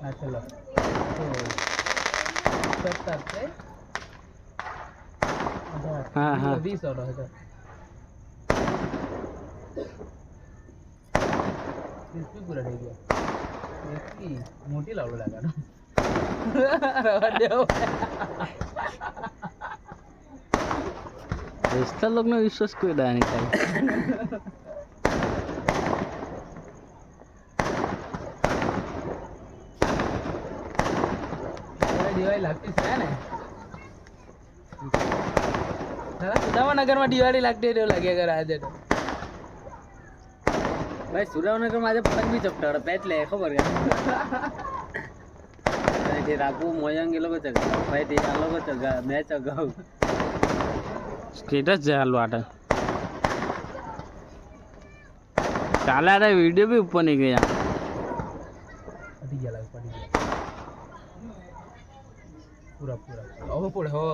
हाँ चलो तो 17 से हाँ, हाँ। 20 और है इसमें पूरा रह गया इसकी मोटी लावड़ लगा ना દોસ્તા લોકોનો વિશ્વાસ કોઈ દા નહીં થાય. દિવાળી લાગતી છે ને સુદામાનગર માં દિવાળી લાગતી એવું લાગ્યા કરે આજે તો ભાઈ સુરેન્દ્રનગરમાં આજે પતંગ બી ચપટાડે એટલે ખબર કે રાખવું મોયંગ એ લોકો ચગાવ ભાઈ તે આ લોકો ચગાવ મેં ચગાવ સ્ટેટસ છે હાલ વાટે કાલે આ વિડીયો બી ઉપર નહીં ગયા પડી ગયા પૂરા પૂરા હવે પડે હવે